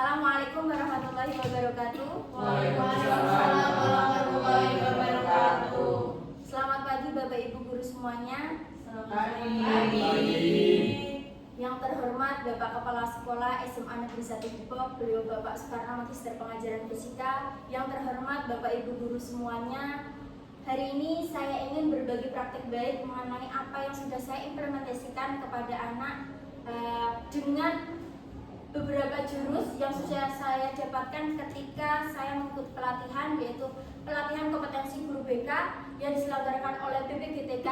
Assalamualaikum warahmatullahi wabarakatuh. Waalaikumsalam warahmatullahi wabarakatuh. Selamat pagi Bapak Ibu guru semuanya. Pagi. Yang terhormat Bapak Kepala Sekolah SMA Negeri 1 Depok, beliau Bapak Soekarno Magister Pengajaran Fisika. Yang terhormat Bapak Ibu guru semuanya. Hari ini saya ingin berbagi praktik baik mengenai apa yang sudah saya implementasikan kepada anak dengan beberapa jurus yang sudah saya dapatkan ketika saya mengikuti pelatihan, yaitu pelatihan kompetensi guru BK yang diselenggarakan oleh BPGTK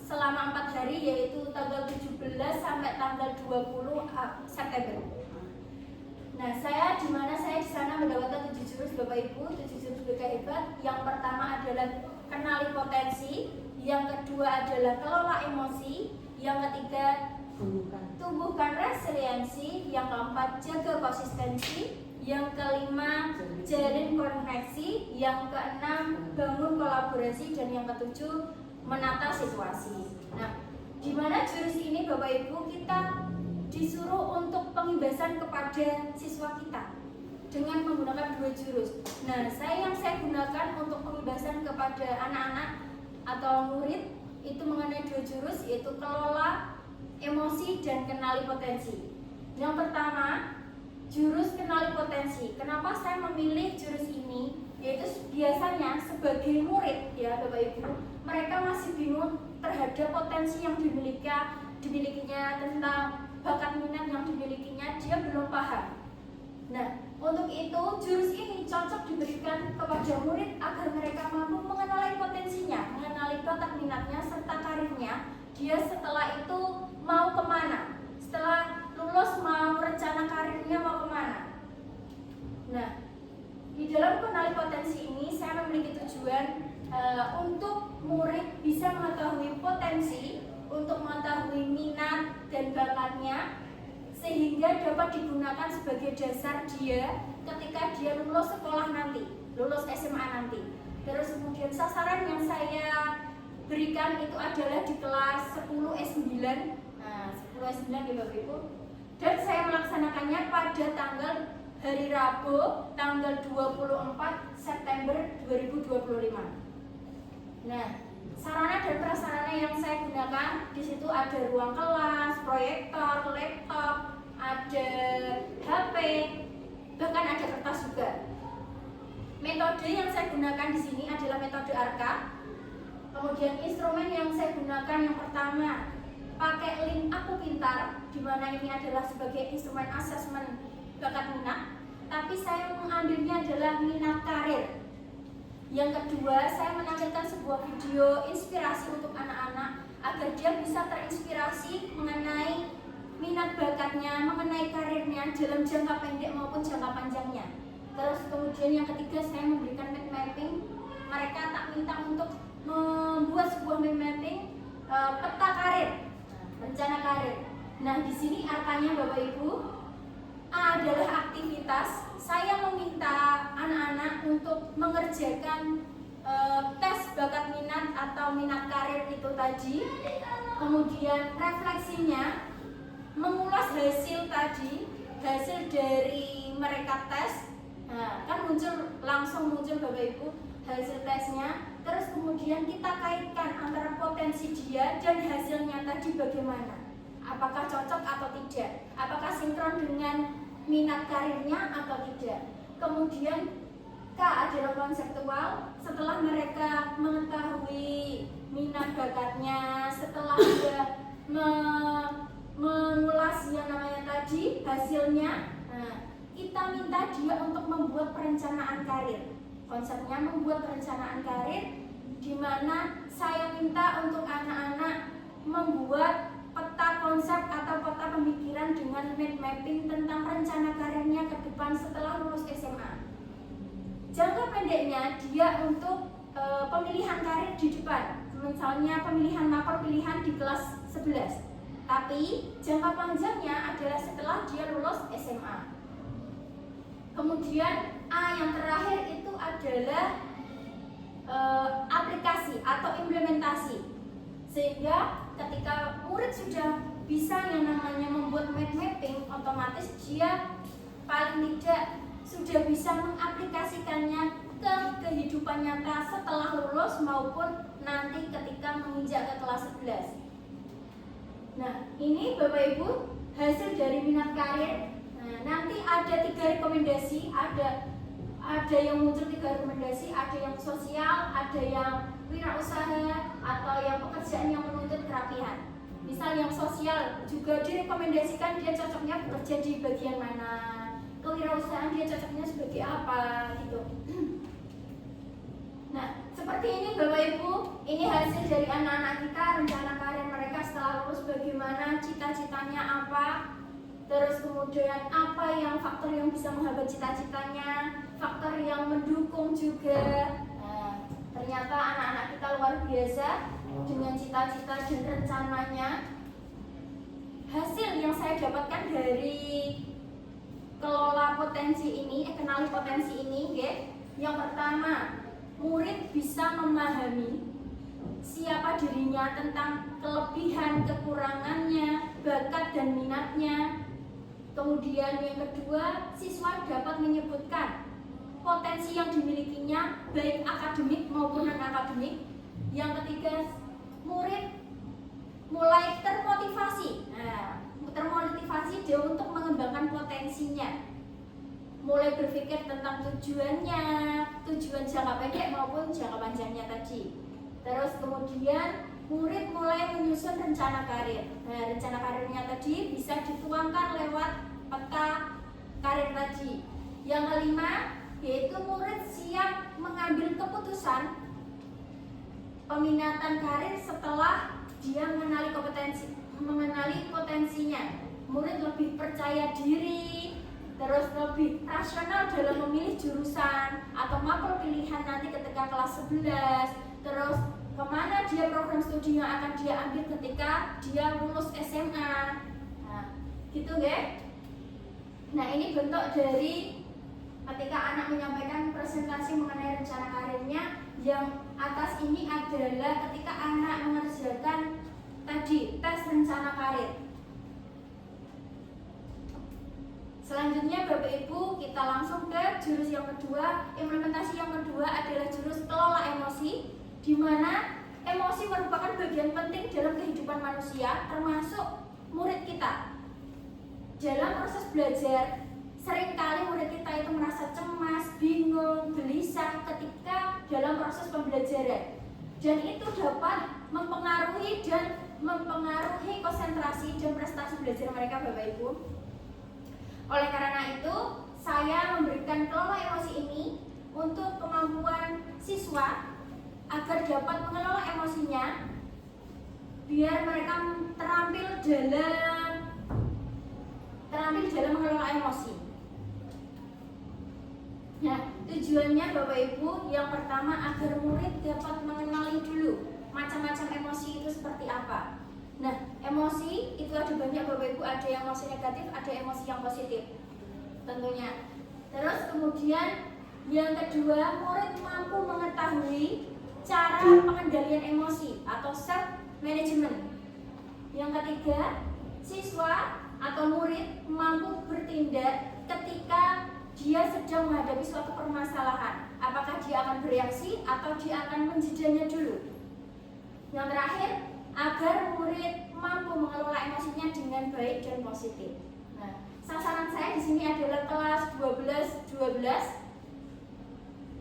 selama 4 hari, yaitu tanggal 17 sampai tanggal 20 September. Nah, saya di sana mendapatkan 7 jurus Bapak Ibu, 7 jurus BK hebat. Yang pertama adalah kenali potensi, yang kedua adalah kelola emosi, yang ketiga tumbuhkan resiliensi, yang keempat jaga konsistensi, yang kelima jalin koneksi, yang keenam bangun kolaborasi, dan yang ketujuh menata situasi. Nah, di mana jurus ini Bapak Ibu kita disuruh untuk pengibasan kepada siswa kita dengan menggunakan 2 jurus. Nah, yang saya gunakan untuk pengibasan kepada anak-anak atau murid itu mengenai 2 jurus, yaitu kelola emosi dan kenali potensi. Yang pertama, jurus kenali potensi. Kenapa saya memilih jurus ini? Yaitu biasanya sebagai murid ya Bapak Ibu, mereka masih bingung terhadap potensi yang dimilikinya, tentang bakat minat yang dimilikinya, dia belum paham. Nah, untuk itu jurus ini cocok diberikan kepada murid agar mereka mampu mengenali potensinya, mengenali bakat minatnya serta karirnya. Dia setelah itu mau kemana, setelah lulus mau rencana karirnya mau kemana. Nah, di dalam kenali potensi ini saya memiliki tujuan untuk murid bisa mengetahui potensi, untuk mengetahui minat dan bakatnya, sehingga dapat digunakan sebagai dasar dia ketika dia lulus sekolah nanti, lulus SMA nanti. Terus kemudian sasaran yang saya berikan itu adalah di kelas 10 S9. Nah, 10 S9 ya Bapak Ibu. Dan saya melaksanakannya pada tanggal hari Rabu tanggal 24 September 2025. Nah, sarana dan prasarana yang saya gunakan di situ ada ruang kelas, proyektor, laptop, ada HP, bahkan ada kertas juga. Metode yang saya gunakan di sini adalah metode ARKA. Kemudian instrumen yang saya gunakan yang pertama pakai link Aku Pintar, di mana ini adalah sebagai instrumen asesmen bakat minat, tapi saya mengambilnya adalah minat karir. Yang kedua, saya menampilkan sebuah video inspirasi untuk anak-anak agar dia bisa terinspirasi mengenai minat bakatnya, mengenai karirnya dalam jangka pendek maupun jangka panjangnya. Terus kemudian yang ketiga, saya memberikan mind mapping. Mereka tak minta untuk membuat sebuah mind mapping peta karir, rencana karir. Nah, di sini angkanya Bapak Ibu, A adalah aktivitas. Saya meminta anak-anak untuk mengerjakan tes bakat minat atau minat karir itu tadi. Kemudian refleksinya mengulas hasil tadi, hasil dari mereka tes. Nah, kan langsung muncul Bapak Ibu hasil tesnya. Terus kemudian kita kaitkan antara potensi dia dan hasilnya tadi bagaimana. Apakah cocok atau tidak? Apakah sinkron dengan minat karirnya atau tidak? Kemudian K adalah konseptual. Setelah mereka mengetahui minat bakatnya, setelah dia mengulas yang namanya tadi hasilnya, nah, kita minta dia untuk membuat perencanaan karir. Konsepnya membuat perencanaan karir, di mana saya minta untuk anak-anak membuat peta konsep atau peta pemikiran dengan mind mapping tentang rencana karirnya ke depan setelah lulus SMA. Jangka pendeknya dia untuk pemilihan karir di depan, misalnya pemilihan mapel pilihan di kelas 11. Tapi jangka panjangnya adalah setelah dia lulus SMA. Kemudian A yang terakhir itu adalah aplikasi atau implementasi, sehingga ketika murid sudah bisa yang namanya membuat mind mapping, otomatis dia paling tidak sudah bisa mengaplikasikannya ke kehidupan nyata setelah lulus maupun nanti ketika menginjak ke kelas 11. Nah, ini Bapak Ibu hasil dari minat karir. Nah, nanti ada 3 rekomendasi, ada yang muncul 3 rekomendasi, ada yang sosial, ada yang wirausaha, atau yang pekerjaan yang menuntut kerapihan. Misal yang sosial juga direkomendasikan dia cocoknya bekerja di bagian mana, kewirausahaan dia cocoknya sebagai apa gitu. Nah, seperti ini Bapak Ibu, ini hasil dari anak-anak kita, rencana karir mereka setelah lulus bagaimana, cita-citanya apa, terus kemudian apa yang faktor yang bisa menghambat cita-citanya, faktor yang mendukung juga. Nah, ternyata anak-anak kita luar biasa dengan cita-cita dan rencananya. Hasil yang saya dapatkan dari kelola potensi ini, kenali potensi ini, yang pertama, murid bisa memahami siapa dirinya tentang kelebihan, kekurangannya, bakat dan minatnya. Kemudian yang kedua, siswa dapat menyebutkan potensi yang dimilikinya baik akademik maupun non-akademik. Yang ketiga, murid mulai termotivasi. Nah, termotivasi dia untuk mengembangkan potensinya. Mulai berpikir tentang tujuannya, tujuan jangka pendek maupun jangka panjangnya tadi. Terus kemudian murid mulai menyusun rencana karir. Nah, rencana karirnya tadi bisa dituangkan lewat peta karir tadi. Yang kelima, yaitu murid siap mengambil keputusan peminatan karir setelah dia mengenali potensinya. Murid lebih percaya diri, terus lebih rasional dalam memilih jurusan atau mapel pilihan nanti ketika kelas 11, terus kemana dia program studi yang akan dia ambil ketika dia lulus SMA. Nah, gitu ya. Nah, ini bentuk dari ketika anak menyampaikan presentasi mengenai rencana karirnya. Yang atas ini adalah ketika anak mengerjakan tadi tes rencana karir. Selanjutnya Bapak Ibu, kita langsung ke jurus yang kedua. Implementasi yang kedua adalah jurus kelola emosi, di mana emosi merupakan bagian penting dalam kehidupan manusia, termasuk murid kita. Dalam proses belajar, seringkali murid kita itu merasa cemas, bingung, gelisah ketika dalam proses pembelajaran. Dan itu dapat mempengaruhi konsentrasi dan prestasi belajar mereka Bapak Ibu. Oleh karena itu, saya memberikan kelola emosi ini untuk kemampuan siswa agar dapat mengelola emosinya, biar mereka terampil dalam mengelola emosi. Nah, tujuannya Bapak Ibu, yang pertama agar murid dapat mengenali dulu macam-macam emosi itu seperti apa. Nah, emosi itu ada banyak Bapak Ibu, ada yang emosi negatif, ada emosi yang positif tentunya. Terus kemudian yang kedua, murid mampu mengetahui cara pengendalian emosi atau self management. Yang ketiga, siswa atau murid mampu bertindak ketika dia sedang menghadapi suatu permasalahan. Apakah dia akan bereaksi atau dia akan menjedanya dulu. Yang terakhir, agar murid mampu mengelola emosinya dengan baik dan positif. Nah, sasaran saya di sini adalah kelas 12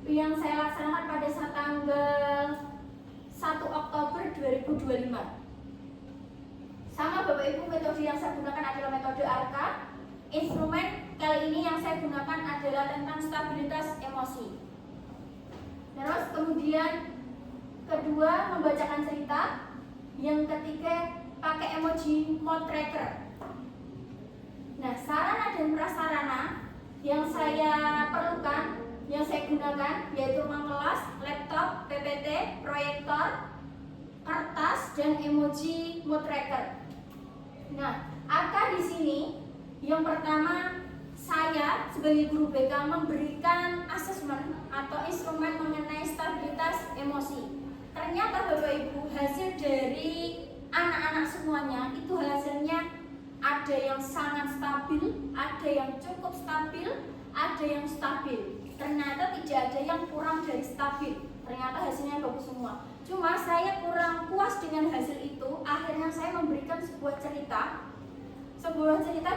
yang saya laksanakan pada tanggal 1 Oktober 2025. Sama Bapak Ibu, metode yang saya gunakan adalah metode ARKA. Instrumen kali ini yang saya gunakan adalah tentang stabilitas emosi. Terus kemudian kedua, membacakan cerita. Yang ketiga, pakai emoji mode tracker. Nah, sarana dan prasarana yang saya perlukan, yang saya gunakan yaitu ruang kelas, laptop, PPT, proyektor, kertas, dan emoji mode tracker. Nah, angka di sini yang pertama, saya sebagai guru BK memberikan asesmen atau instrumen mengenai stabilitas emosi. Ternyata Bapak Ibu, hasil dari anak-anak semuanya itu hasilnya ada yang sangat stabil, ada yang cukup cukup stabil, ada yang stabil. Ternyata tidak ada yang kurang dari stabil. Ternyata hasilnya bagus semua. Cuma saya kurang puas dengan hasil itu. Akhirnya saya memberikan sebuah cerita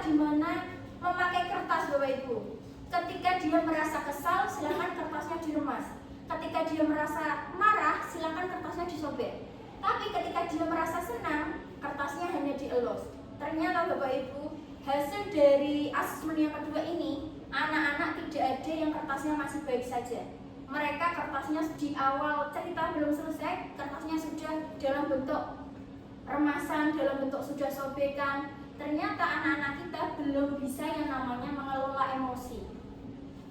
di mana memakai kertas, Bapak Ibu. Ketika dia merasa kesal, silakan kertasnya diremas. Ketika dia merasa marah, silakan kertasnya disobek. Tapi ketika dia merasa senang, kertasnya hanya dielus. Ternyata Bapak Ibu, hasil dari asesmen yang kedua ini, anak-anak tidak ada yang kertasnya masih baik saja. Mereka kertasnya di awal cerita belum selesai, kertasnya sudah dalam bentuk remasan, dalam bentuk sudah sobekan. Ternyata anak-anak kita belum bisa yang namanya mengelola emosi.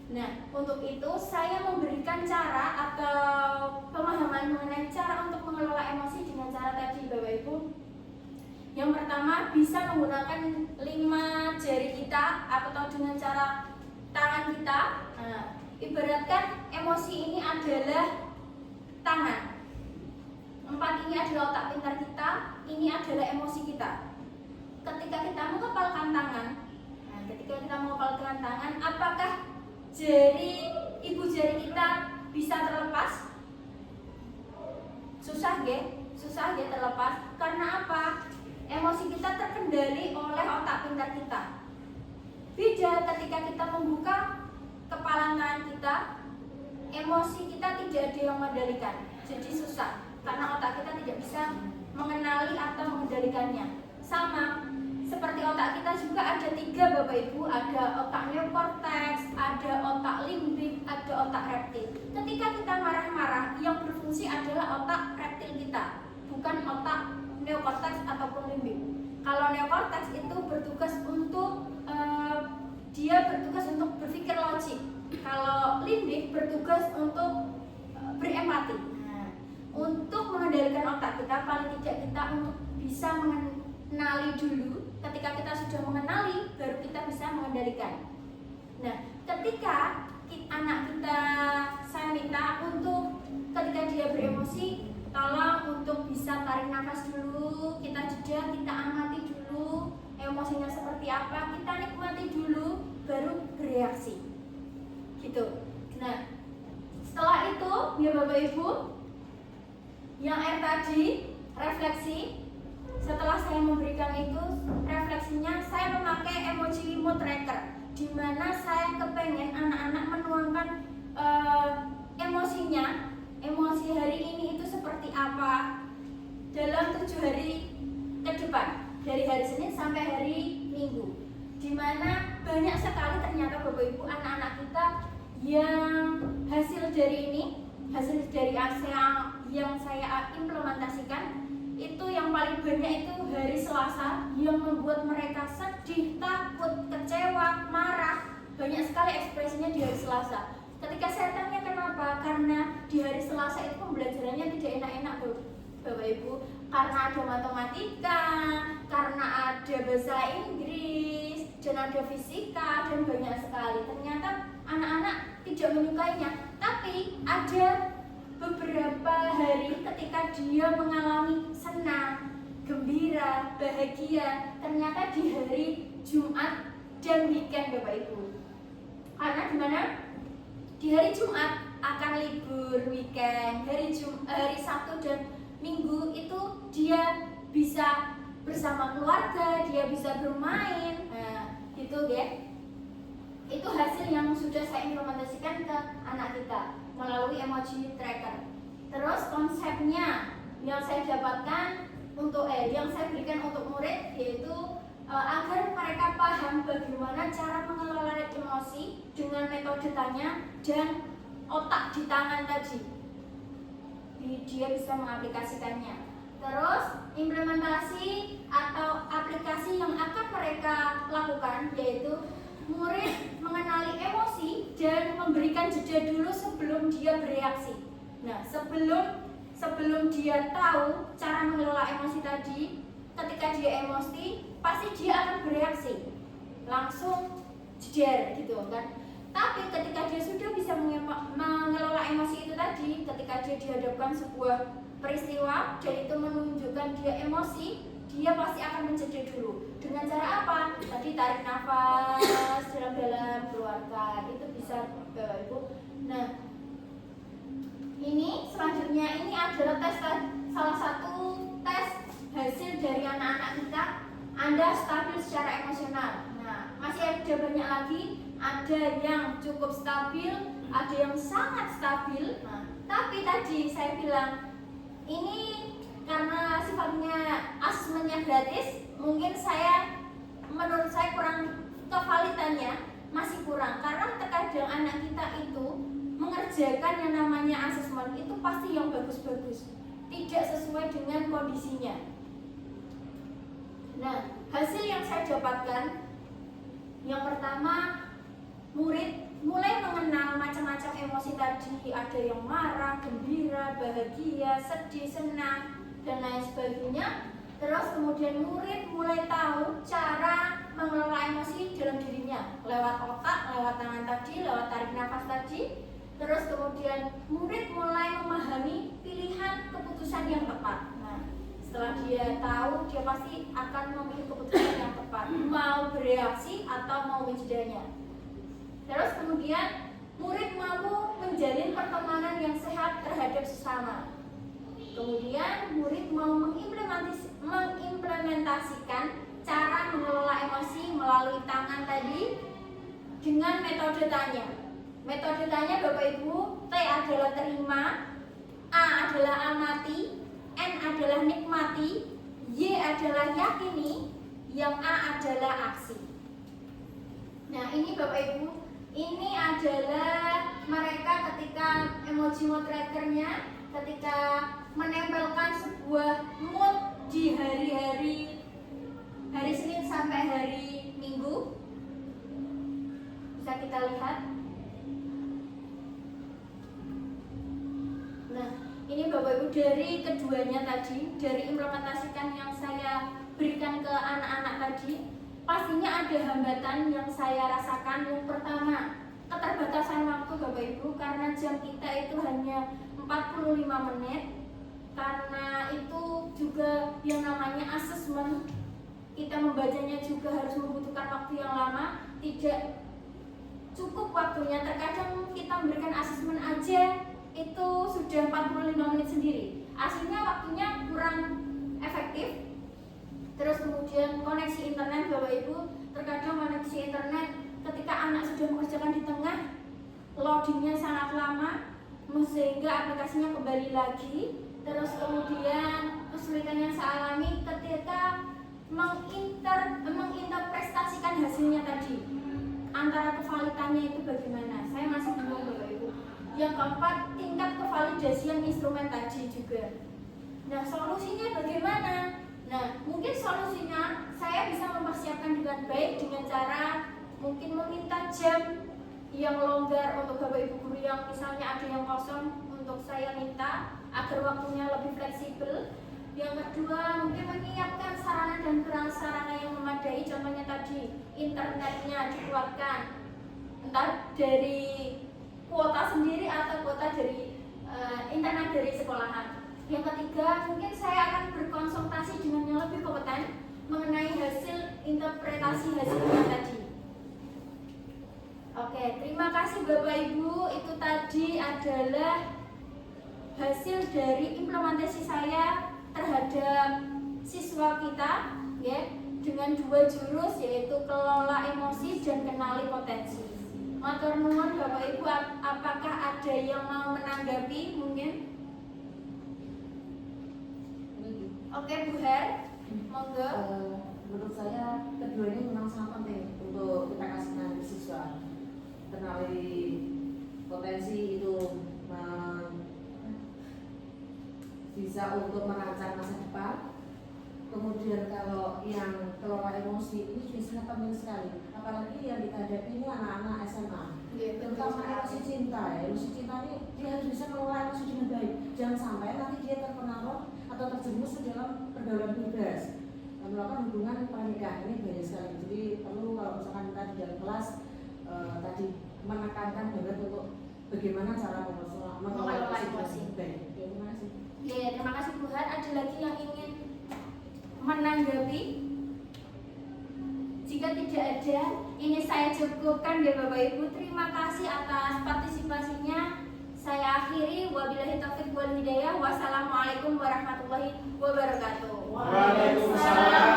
Nah, untuk itu saya memberikan cara atau pemahaman mengenai cara untuk mengelola emosi dengan cara tadi, Bapak Ibu. Yang pertama, bisa menggunakan 5 jari kita atau dengan cara tangan kita. Nah, ibaratkan emosi ini adalah tangan. 4 ini adalah otak pintar kita, ini adalah emosi kita. Ketika kita mengepalkan tangan, apakah ibu jari kita bisa terlepas? Susah terlepas. Karena apa? Emosi kita terkendali oleh otak pintar kita. Beda ketika kita membuka kepala tangan kita, emosi kita tidak ada yang mengendalikan. Jadi susah karena otak kita tidak bisa mengenali atau mengendalikannya. Sama seperti otak kita juga ada 3, Bapak Ibu. Ada otak neokorteks, ada otak limbik, ada otak reptil. Ketika kita marah-marah, yang berfungsi adalah otak reptil kita, bukan otak neokorteks ataupun limbik. Kalau neokorteks itu bertugas untuk berpikir logik. Kalau limbik bertugas untuk berempati. Nah, untuk mengendalikan otak kita, paling tidak kita untuk bisa mengenali dulu. Ketika kita sudah mengenali, baru kita bisa mengendalikan. Nah, ketika anak kita, saya minta untuk ketika dia beremosi, tolong untuk bisa tarik nafas dulu, kita jeda, kita amati dulu emosinya seperti apa, kita nikmati dulu, baru bereaksi. Gitu. Nah, setelah itu, ya Bapak Ibu, yang tadi refleksi. Setelah saya memberikan itu refleksinya, saya memakai emoji mood tracker, di mana saya kepengen anak-anak menuangkan emosinya, emosi hari ini itu seperti apa dalam 7 hari ke depan, dari hari Senin sampai hari Minggu, di mana banyak sekali ternyata Bapak Ibu anak-anak kita yang hasil dari ASEAN yang saya implementasikan itu yang paling banyak itu hari Selasa, yang membuat mereka sedih, takut, kecewa, marah. Banyak sekali ekspresinya di hari Selasa. Ketika saya tanya kenapa, karena di hari Selasa itu pembelajarannya tidak enak-enak tuh Bapak Ibu, karena ada matematika, karena ada bahasa Inggris, dan ada fisika, dan banyak sekali. Ternyata anak-anak tidak menyukainya, tapi ada beberapa hari ketika dia mengalami senang, gembira, bahagia, ternyata di hari Jumat dan weekend Bapak Ibu. Karena dimana di hari Jumat akan libur weekend, hari Sabtu dan Minggu itu dia bisa bersama keluarga, dia bisa bermain, gitu ya. Itu hasil yang sudah saya implementasikan ke anak kita melalui emoji tracker. Terus konsepnya yang saya dapatkan yang saya berikan untuk murid yaitu agar mereka paham bagaimana cara mengelola emosi dengan metode tanya dan otak di tangan tadi. Dia bisa mengaplikasikannya. Terus implementasi atau aplikasi yang akan mereka lakukan yaitu murid mengenali emosi dan memberikan jeda dulu sebelum dia bereaksi. Nah, sebelum dia tahu cara mengelola emosi tadi, ketika dia emosi, pasti dia akan bereaksi. Langsung jeder gitu kan. Tapi ketika dia sudah bisa mengelola emosi itu tadi, ketika dia dihadapkan sebuah peristiwa dan itu menunjukkan dia emosi, dia pasti akan menjeda dulu. Dengan cara apa? Tadi tarik nafas dalam-dalam, stabil secara emosional. Nah, masih ada banyak lagi, ada yang cukup stabil, ada yang sangat stabil. Nah, tapi tadi saya bilang ini karena sifatnya asesmennya gratis, mungkin menurut saya kurang, kevalidannya masih kurang, karena terkadang anak kita itu mengerjakan yang namanya asesmen itu pasti yang bagus-bagus, tidak sesuai dengan kondisinya. Nah, hasil yang saya dapatkan, yang pertama, murid mulai mengenal macam-macam emosi tadi, ada yang marah, gembira, bahagia, sedih, senang, dan lain sebagainya. Terus kemudian murid mulai tahu cara mengelola emosi dalam dirinya, lewat otak, lewat tangan tadi, lewat tarik nafas tadi. Terus kemudian murid mulai memahami pilihan keputusan yang tepat. Nah, setelah dia tahu, dia pasti akan memilih keputusan yang tepat, mau bereaksi atau mau menjedanya. Terus kemudian murid mampu menjalin pertemanan yang sehat terhadap sesama. Kemudian murid mau mengimplementasikan cara mengelola emosi melalui tangan tadi dengan metode tanya. Metode tanya Bapak Ibu, T adalah terima, A adalah amati, N adalah nikmati, Y adalah yakini, yang A adalah aksi. Nah, ini Bapak Ibu, ini adalah mereka ketika emoji mood trackernya, ketika menempelkan sebuah mood di hari Senin sampai hari Minggu. Bisa kita lihat. Nah, ini Bapak Ibu dari keduanya tadi, dari implementasikan yang saya berikan ke anak-anak tadi, pastinya ada hambatan yang saya rasakan. Yang pertama, keterbatasan waktu Bapak Ibu, karena jam kita itu hanya 45 menit. Karena itu juga yang namanya asesmen, kita membacanya juga harus membutuhkan waktu yang lama, tidak cukup waktunya. Terkadang kita memberikan asesmen aja itu sudah 45 menit sendiri, aslinya waktunya kurang efektif. Terus kemudian koneksi internet Bapak Ibu, terkadang koneksi internet ketika anak sudah mengerjakan di tengah, loadingnya sangat lama sehingga aplikasinya kembali lagi. Terus kemudian kesulitan yang saya alami ketika menginterpretasikan hasilnya tadi, antara kevalidannya itu bagaimana, saya masih bingung Bapak Ibu. Yang keempat, tingkat kevalidasian instrumen tadi juga. Nah, solusinya bagaimana? Nah, mungkin solusinya saya bisa mempersiapkan dengan baik dengan cara mungkin meminta jam yang longgar untuk Bapak Ibu guru yang misalnya ada yang kosong, untuk saya minta agar waktunya lebih fleksibel. Yang kedua, mungkin menyiapkan sarana dan prasarana yang memadai, contohnya tadi internetnya dikuatkan, entah dari kuota sendiri atau kuota dari internet dari sekolahan. Yang ketiga, mungkin saya akan berkonsultasi dengan yang lebih kompeten mengenai hasil interpretasi hasilnya tadi. Oke, terima kasih Bapak Ibu. Itu tadi adalah hasil dari implementasi saya terhadap siswa kita, ya, dengan 2 jurus, yaitu kelola emosi dan kenali potensi. Matur nuwun Bapak Ibu, apakah ada yang mau menanggapi mungkin? Oke, Bu Her, monggo. Menurut saya kedua ini memang sangat penting untuk kita kasih nanti siswa, kenali potensi itu bisa untuk merancang masa depan. Kemudian kalau yang kelola emosi ini juga sangat penting sekali, apalagi yang dihadapi ini anak-anak SMA, terutama emosi cinta. Emosi cinta ini dia harus bisa mengelola emosi dengan baik, jangan sampai nanti dia terpengaruh atau terjerumus ke dalam pergaulan bebas dan melakukan hubungan pernikahan. Ini banyak sekali. Jadi perlu kalau misalkan kita di dalam kelas tadi menekankan banget untuk bagaimana cara mengelola emosi baik. Terima kasih. Ya, terima kasih Bu Har. Ada lagi yang ingin menanggapi? Jika tidak ada, ini saya cukupkan ya Bapak Ibu. Terima kasih atas partisipasinya. Saya akhiri, wabillahi taufiq wal hidayah. Wassalamualaikum warahmatullahi wabarakatuh. Waalaikumsalam.